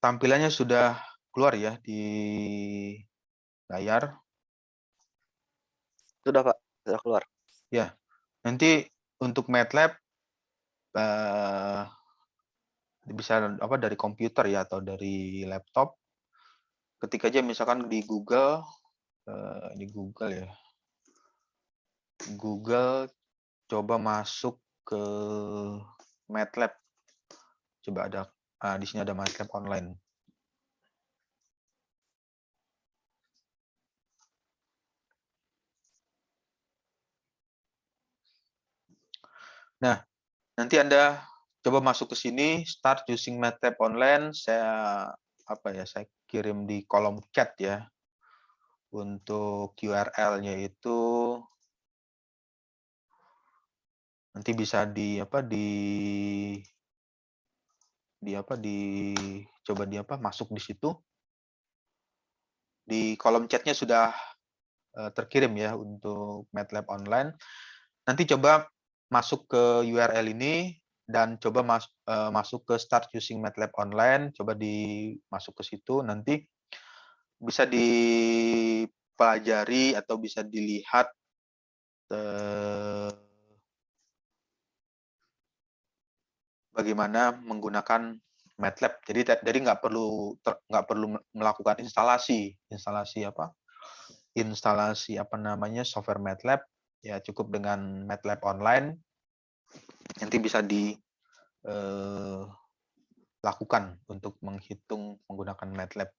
tampilannya sudah keluar ya di layar. Sudah, Pak, sudah keluar. Ya, nanti untuk MATLAB bisa dari komputer ya atau dari laptop. Ketik aja misalkan di Google, di Google ya. Google coba masuk ke MATLAB. Coba ada di sini ada MATLAB online. Nah, nanti Anda coba masuk ke sini, start using MATLAB online. Saya saya kirim di kolom chat ya. Untuk URL-nya itu nanti bisa masuk di situ. Di kolom chatnya sudah terkirim ya untuk MATLAB online. Nanti coba masuk ke URL ini dan coba masuk ke start using MATLAB online, coba masuk ke situ, nanti bisa dipelajari atau bisa dilihat bagaimana menggunakan MATLAB. Jadi nggak perlu melakukan instalasi software MATLAB, ya cukup dengan MATLAB online. Nanti bisa dilakukan untuk menghitung menggunakan MATLAB.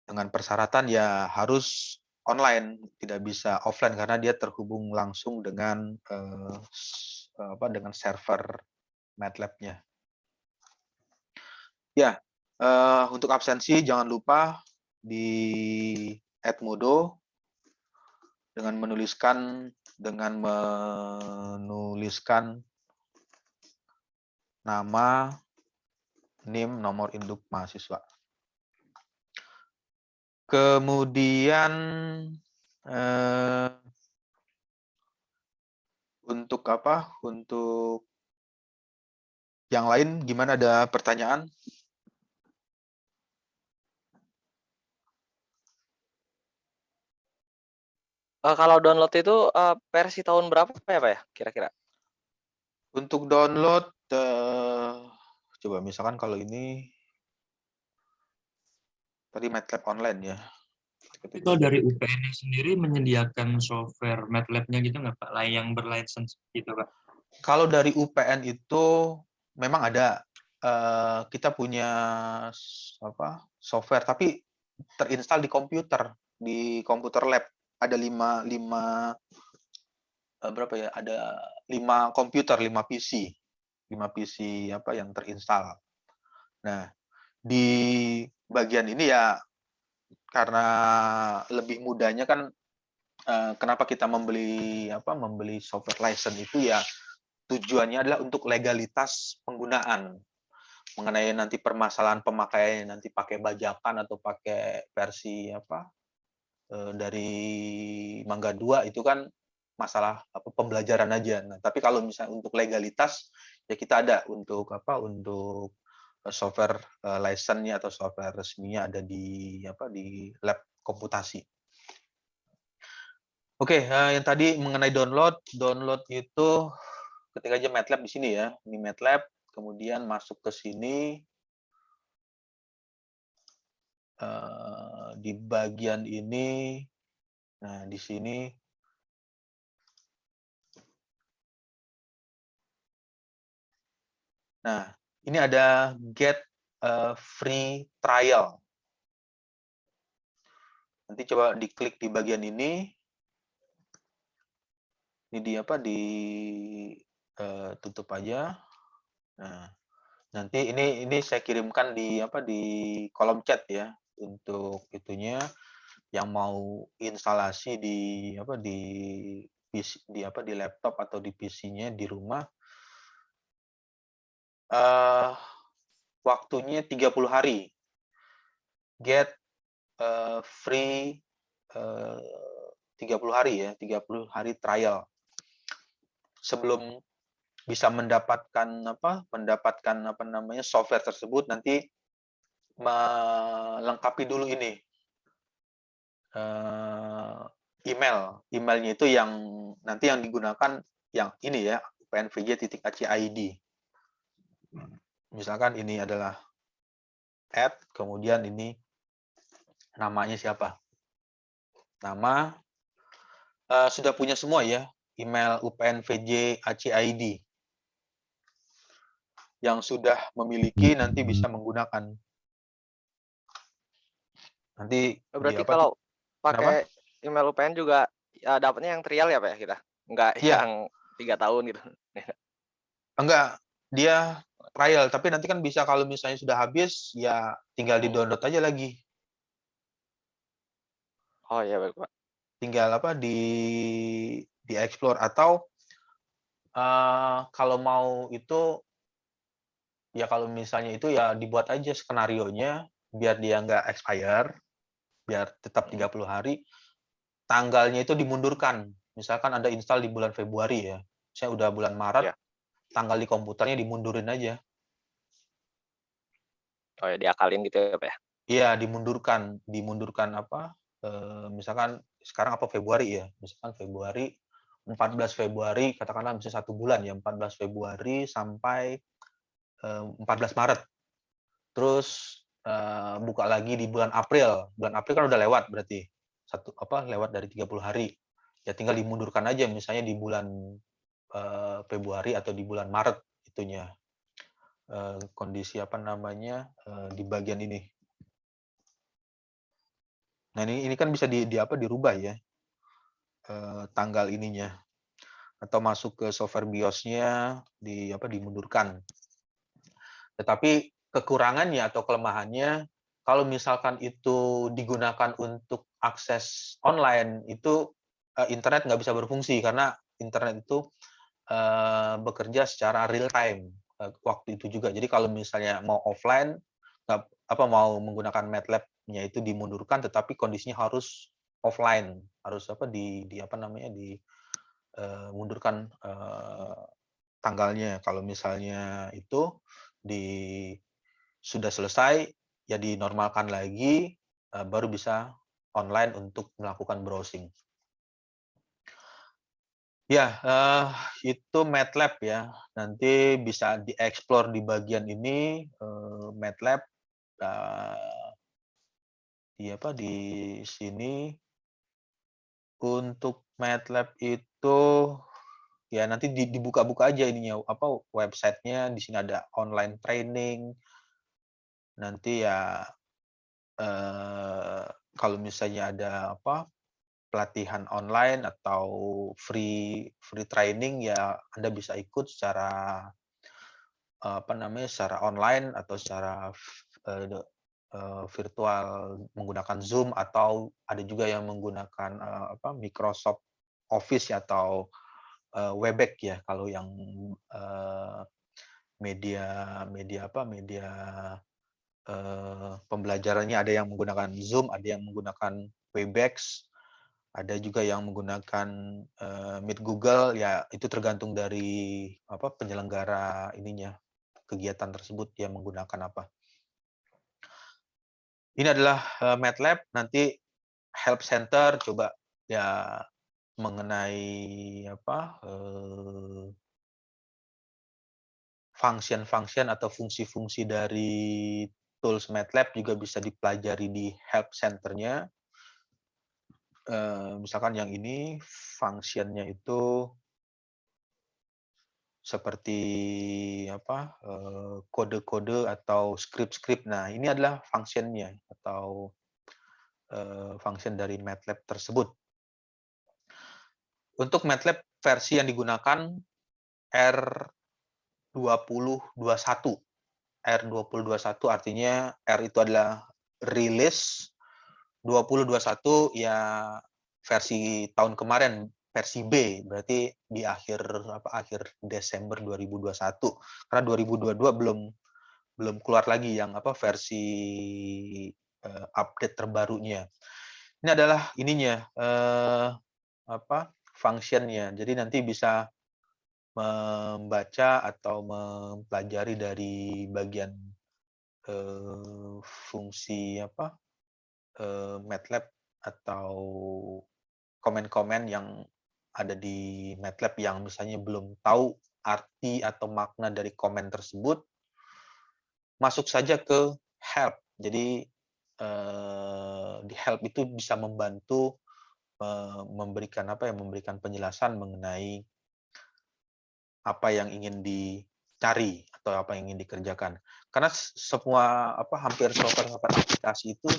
Dengan persyaratan ya harus online, tidak bisa offline karena dia terhubung langsung dengan dengan server MATLAB-nya. Ya, untuk absensi jangan lupa di Edmodo dengan menuliskan nama, NIM, nomor induk mahasiswa. Kemudian untuk yang lain gimana, ada pertanyaan? Kalau download itu versi tahun berapa ya, Pak ya, kira-kira? Untuk download, coba misalkan kalau ini tadi MATLAB online ya. Itu dari UPN sendiri menyediakan software MATLAB-nya gitu nggak, Pak? Yang berlicense gitu, Pak? Kalau dari UPN itu memang ada, kita punya software, tapi terinstall di komputer lab. Ada 5 ada 5 komputer, 5 PC yang terinstall. Nah, di bagian ini ya karena lebih mudahnya kan, kenapa kita membeli software license itu ya tujuannya adalah untuk legalitas penggunaan. Mengenai nanti permasalahan pemakaiannya, nanti pakai bajakan atau pakai versi dari Mangga 2 itu kan masalah pembelajaran aja. Nah, tapi kalau misalnya untuk legalitas ya kita ada untuk software license-nya atau software resminya ada di lab komputasi. Oke, yang tadi mengenai download itu ketik aja MATLAB di sini ya. Ini MATLAB, kemudian masuk ke sini di bagian ini. Nah, di sini ini ada get free trial. Nanti coba diklik di bagian ini. Ini tutup aja. Nah, nanti ini saya kirimkan di kolom chat ya untuk itunya yang mau instalasi di PC, di laptop atau di PC-nya di rumah. Waktunya 30 hari. Get free 30 hari ya, 30 hari trial. Sebelum bisa mendapatkan software tersebut, nanti melengkapi dulu ini, emailnya itu yang nanti yang digunakan yang ini ya, upnvj.ac.id. Misalkan ini adalah kemudian ini namanya siapa? Nama, sudah punya semua ya, email upnvj.ac.id. Yang sudah memiliki nanti bisa menggunakan. Nanti Berarti kalau pakai email UPN juga ya dapatnya yang trial ya Pak ya kita? Enggak Iya. yang 3 tahun gitu. Enggak, dia trial, tapi nanti kan bisa kalau misalnya sudah habis, ya tinggal di-download aja lagi. Oh iya baik Pak. Tinggal di-explore atau kalau mau itu ya kalau misalnya itu ya dibuat aja skenarionya biar dia nggak expire, biar tetap 30 hari. Tanggalnya itu dimundurkan. Misalkan Anda install di bulan Februari ya. Saya udah bulan Maret, Ya. tanggal di komputernya dimundurin aja. Oh ya diakalin gitu ya Pak ya? Iya, dimundurkan apa, misalkan sekarang apa Februari ya, misalkan 14 Februari, katakanlah misalnya 1 bulan ya, 14 Februari sampai, 14 Maret. Terus, buka lagi di bulan April kan udah lewat berarti, lewat dari 30 hari. Ya tinggal dimundurkan aja misalnya di bulan, Februari atau di bulan Maret itunya, kondisi apa namanya, di bagian ini. Nah ini kan bisa dirubah ya, tanggal ininya, atau masuk ke software BIOS-nya dimundurkan. Tetapi kekurangannya atau kelemahannya, kalau misalkan itu digunakan untuk akses online, itu, internet nggak bisa berfungsi karena internet itu, bekerja secara real time, waktu itu juga. Jadi kalau misalnya mau offline, mau menggunakan MATLAB-nya itu dimundurkan, tetapi kondisinya harus offline, harus mundurkan, tanggalnya. Kalau misalnya itu sudah selesai, ya dinormalkan lagi, baru bisa online untuk melakukan browsing. Ya, itu MATLAB ya. Nanti bisa dieksplor di bagian ini, MATLAB, di sini. Untuk MATLAB itu, ya nanti dibuka-buka aja ininya, websitenya. Di sini ada online training. Nanti ya, kalau misalnya ada pelatihan online atau free training ya Anda bisa ikut secara secara online atau secara virtual menggunakan Zoom, atau ada juga yang menggunakan Microsoft Office atau Webex ya kalau yang media pembelajarannya ada yang menggunakan Zoom, ada yang menggunakan Webex, ada juga yang menggunakan Meet Google, ya itu tergantung dari penyelenggara ininya, kegiatan tersebut yang menggunakan apa. Ini adalah MATLAB, nanti Help Center coba ya mengenai function atau fungsi-fungsi dari tools MATLAB juga bisa dipelajari di Help Center-nya. Misalkan yang ini function-nya itu seperti kode-kode atau script. Nah, ini adalah function-nya atau function dari MATLAB tersebut. Untuk MATLAB versi yang digunakan R2021. R2021 artinya R itu adalah release, 2021 ya versi tahun kemarin, versi B, berarti di akhir Desember 2021. Karena 2022 belum keluar lagi yang versi update terbarunya. Ini adalah ininya function-nya. Jadi nanti bisa membaca atau mempelajari dari bagian fungsi apa, MATLAB atau komen-komen yang ada di MATLAB yang misalnya belum tahu arti atau makna dari komen tersebut, masuk saja ke help. Jadi, di help itu bisa membantu, memberikan apa ya, memberikan penjelasan mengenai apa yang ingin dicari atau apa yang ingin dikerjakan. Karena semua apa, hampir software-software aplikasi itu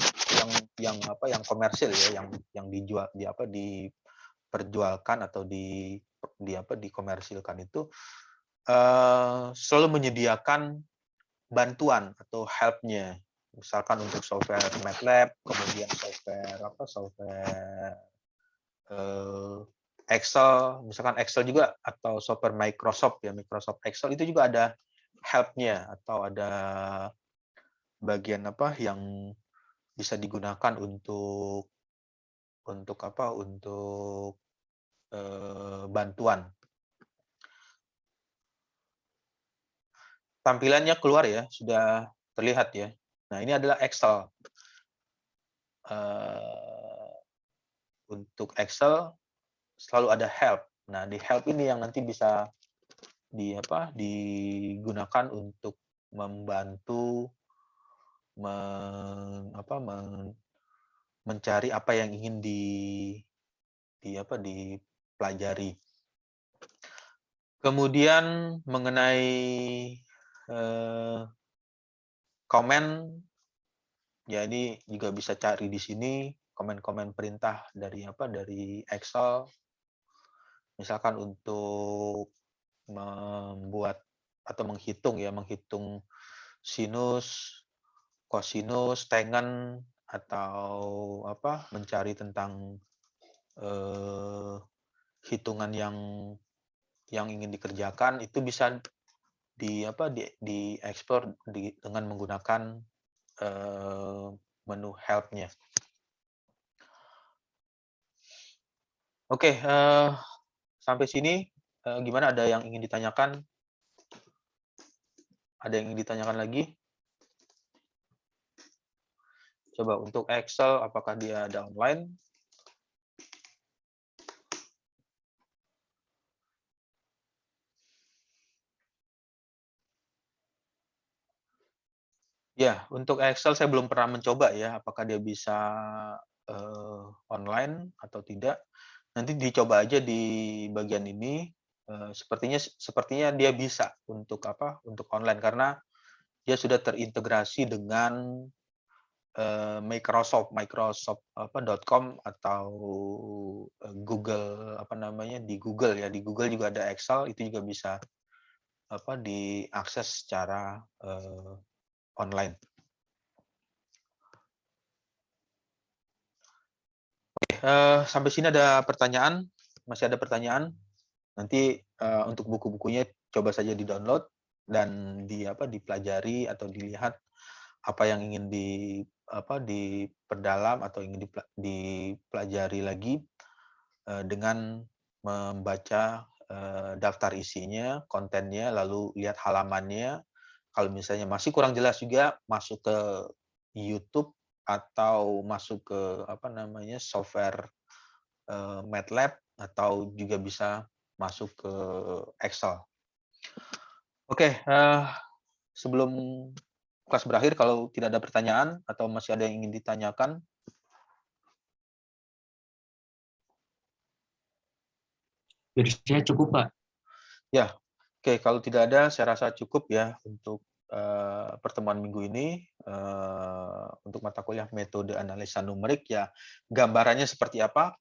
yang komersil ya, yang dijual diperjualkan atau dikomersilkan itu, selalu menyediakan bantuan atau help-nya. Misalkan untuk software MATLAB, kemudian software Excel, misalkan Excel juga atau software Microsoft ya, Microsoft Excel itu juga ada help-nya atau ada bagian apa yang bisa digunakan untuk bantuan. Tampilannya keluar ya, sudah terlihat ya. Nah, ini adalah Excel. Untuk Excel selalu ada help. Nah, di help ini yang nanti bisa digunakan untuk membantu mencari apa yang ingin dipelajari. Kemudian mengenai komen, ya ini juga bisa cari di sini komen-komen perintah dari Excel. Misalkan untuk membuat atau menghitung sinus, kosinus, tangen, atau mencari tentang hitungan yang ingin dikerjakan, itu bisa diekspor dengan menggunakan menu help-nya. Oke, sampai sini gimana, ada yang ingin ditanyakan? Ada yang ingin ditanyakan lagi? Coba untuk Excel, apakah dia ada online? Ya, untuk Excel saya belum pernah mencoba ya, apakah dia bisa online atau tidak. Nanti dicoba aja di bagian ini. Sepertinya dia bisa untuk untuk online karena dia sudah terintegrasi dengan Microsoft.com atau Google di Google ya. Di Google juga ada Excel, itu juga bisa diakses secara online. Oke, sampai sini ada pertanyaan? Masih ada pertanyaan? Nanti untuk buku-bukunya coba saja di-download dan dipelajari atau dilihat apa yang ingin diperdalam atau ingin dipelajari lagi dengan membaca daftar isinya, kontennya, lalu lihat halamannya. Kalau misalnya masih kurang jelas juga, masuk ke YouTube atau masuk ke software MATLAB, atau juga bisa masuk ke Excel. Oke, sebelum kelas berakhir, kalau tidak ada pertanyaan atau masih ada yang ingin ditanyakan. Dari saya cukup, Pak. Ya, oke, kalau tidak ada, saya rasa cukup ya untuk pertemuan minggu ini. Untuk mata kuliah metode analisa numerik ya, gambarannya seperti apa,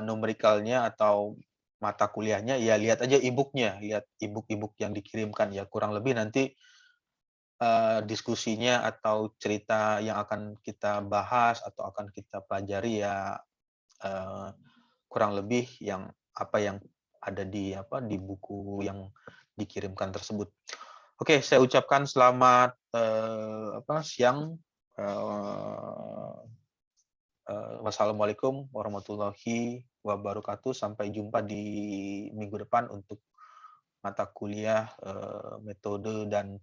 numerikalnya atau mata kuliahnya, ya lihat aja e-book-nya, lihat e-book yang dikirimkan ya, kurang lebih nanti diskusinya atau cerita yang akan kita bahas atau akan kita pelajari ya kurang lebih yang ada di buku yang dikirimkan tersebut. Oke, saya ucapkan selamat siang. Wassalamualaikum warahmatullahi wabarakatuh. Sampai jumpa di minggu depan untuk mata kuliah metode dan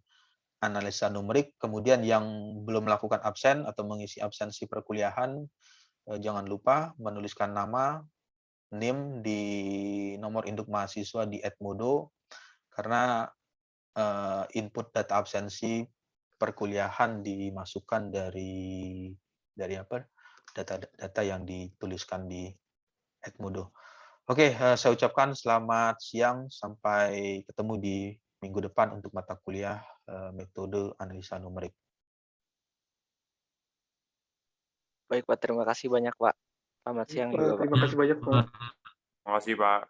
analisa numerik. Kemudian yang belum melakukan absen atau mengisi absensi perkuliahan, jangan lupa menuliskan nama, NIM di nomor induk mahasiswa di Edmodo, karena input data absensi perkuliahan dimasukkan dari data yang dituliskan di Edmodo. Oke, saya ucapkan selamat siang, sampai ketemu di minggu depan untuk mata kuliah metode analisa numerik. Baik Pak, terima kasih banyak Pak. Selamat siang juga Pak. Terima kasih banyak Pak. Terima kasih, Pak.